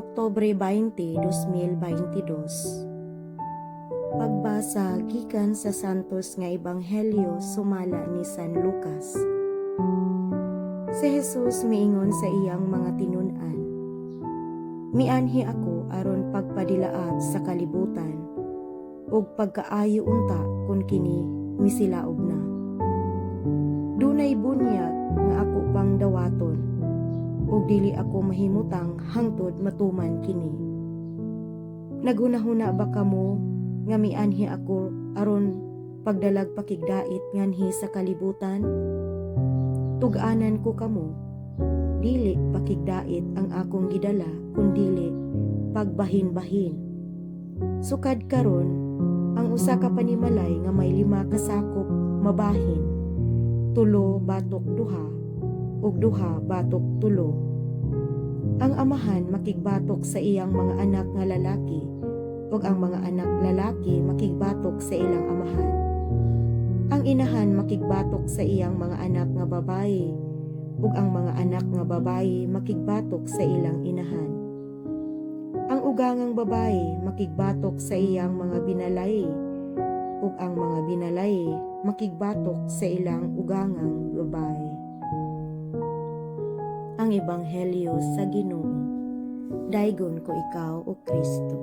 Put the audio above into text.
Oktubre 20, 2022. Pagbasa gikan sa santos nga ebanghelyo sumala ni San Lucas. Si Jesus miingon sa iyang mga tinun-an, "Mianhi ako aron pagpadilaat sa kalibutan, ug pagkaayo unta kun kini misilaog na. Dunay bunyag nga ako pang dawaton, ug dili ako mahimutang hangtod matuman kini. Naghunahuna ba kamo nga mianhi ako aron pagdalag pakigdait nganhi sa kalibutan? Tug-anan ko kamo, dili pakigdait ang akong gidala kundili pagbahin-bahin. Sukad karon ang usa ka panimalay nga may 5 ka sakop mabahin, 3 batok 2 ug 2 batok 3. Ang amahan makigbatok sa iyang mga anak nga lalaki, ug ang mga anak lalaki makigbatok sa ilang amahan. Ang inahan makigbatok sa iyang mga anak nga babayi, ug ang mga anak nga babayi makigbatok sa ilang inahan. Ang ugangang babayi makigbatok sa iyang mga binalay, ug ang mga binalay makigbatok sa ilang ugangang babayi." Ang Ebanghelyo sa Ginoo. Daygon ko ikaw, O Kristo.